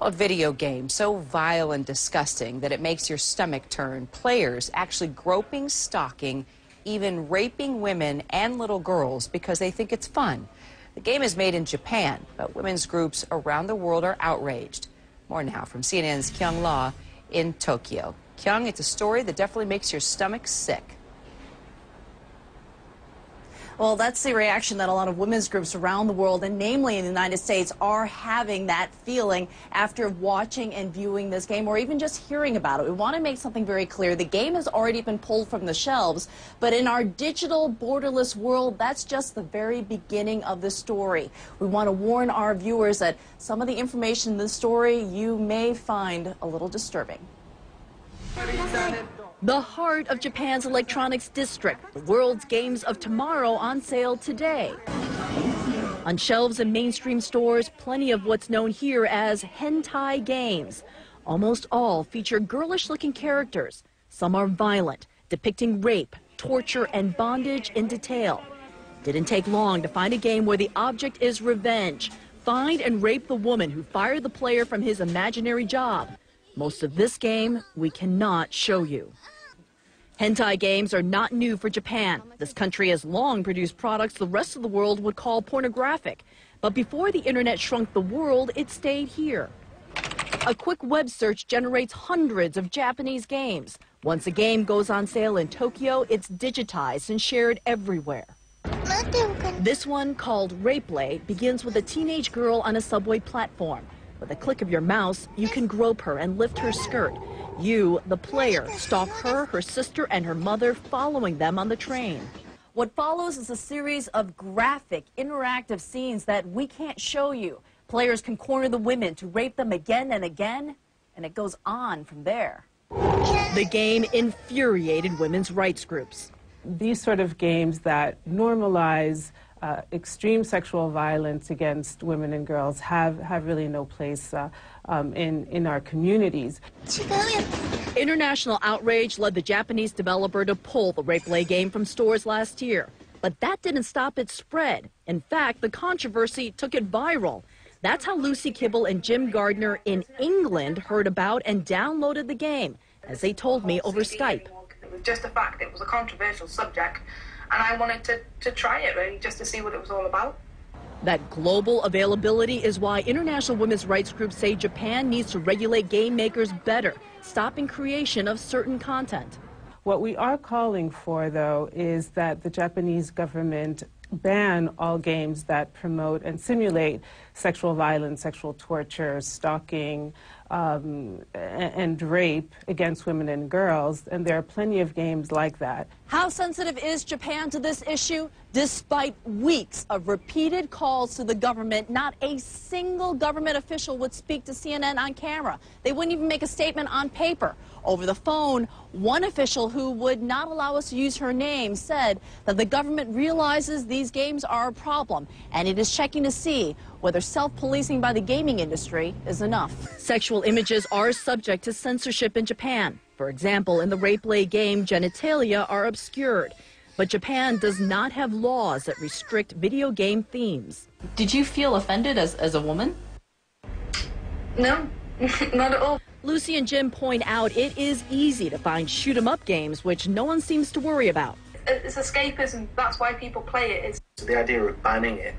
A video game so vile and disgusting that it makes your stomach turn. Players actually groping, stalking, even raping women and little girls because they think it's fun. The game is made in Japan, but women's groups around the world are outraged. More now from CNN's Kyung La in Tokyo. Kyung, it's a story that definitely makes your stomach sick. Well, that's the reaction that a lot of women's groups around the world, and namely in the United States, are having that feeling after watching and viewing this game, or even just hearing about it. We want to make something very clear. The game has already been pulled from the shelves, but in our digital, borderless world, that's just the very beginning of the story. We want to warn our viewers that some of the information in this story you may find a little disturbing. The heart of Japan's electronics district, the world's games of tomorrow on sale today. On shelves in mainstream stores, plenty of what's known here as hentai games. Almost all feature girlish-looking characters. Some are violent, depicting rape, torture, and bondage in detail. Didn't take long to find a game where the object is revenge. Find and rape the woman who fired the player from his imaginary job. Most of this game we cannot show you. Hentai games are not new for Japan. This country has long produced products the rest of the world would call pornographic. But before the internet shrunk the world, it stayed here. A quick web search generates hundreds of Japanese games. Once a game goes on sale in Tokyo, it's digitized and shared everywhere. This one, called RapeLay, begins with a teenage girl on a subway platform. With a click of your mouse, you can grope her and lift her skirt. You, the player, stalk her, her sister, and her mother, following them on the train. What follows is a series of graphic, interactive scenes that we can't show you. Players can corner the women to rape them again and again, and it goes on from there. The game infuriated women's rights groups. These sort of games that normalize extreme sexual violence against women and girls have really no place in our communities. International outrage led the Japanese developer to pull the RapeLay game from stores last year. But that didn't stop its spread. In fact, the controversy took it viral. That's how Lucy Kibble and Jim Gardner in England heard about and downloaded the game, as they told me over Skype. It was just a fact. It was a controversial subject, and I wanted to try it, really, just to see what it was all about. That global availability is why international women's rights groups say Japan needs to regulate game makers better, stopping creation of certain content. What we are calling for, though, is that the Japanese government ban all games that promote and simulate sexual violence, sexual torture, stalking, and rape against women and girls, and there are plenty of games like that. How sensitive is Japan to this issue? Despite weeks of repeated calls to the government, not a single government official would speak to CNN on camera. They wouldn't even make a statement on paper. Over the phone, one official who would not allow us to use her name said that the government realizes these games are a problem, and it is checking to see whether self-policing by the gaming industry is enough. Sexual images are subject to censorship in Japan. For example, in the RapeLay game, genitalia are obscured. But Japan does not have laws that restrict video game themes. Did you feel offended as a woman? No, not at all. Lucy and Jim point out it is easy to find shoot-'em-up games, which no one seems to worry about. It's escapism. That's why people play it. So the idea of banning it,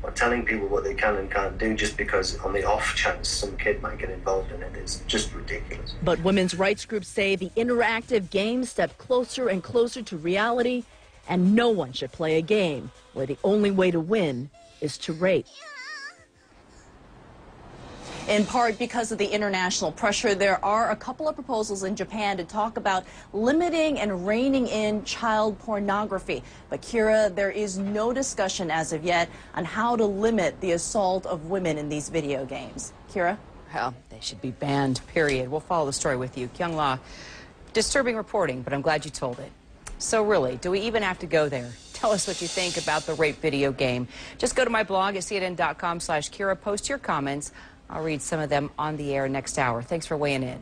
or telling people what they can and can't do just because on the off chance some kid might get involved in it, is just ridiculous. But women's rights groups say the interactive games step closer and closer to reality, and no one should play a game where the only way to win is to rape. In part because of the international pressure, there are a couple of proposals in Japan to talk about limiting and reining in child pornography. But Kira, there is no discussion as of yet on how to limit the assault of women in these video games. Kira? Well, they should be banned, period. We'll follow the story with you. Kyung La, disturbing reporting, but I'm glad you told it. So really, do we even have to go there? Tell us what you think about the rape video game. Just go to my blog at cnn.com/Kira. Post your comments. I'll read some of them on the air next hour. Thanks for weighing in.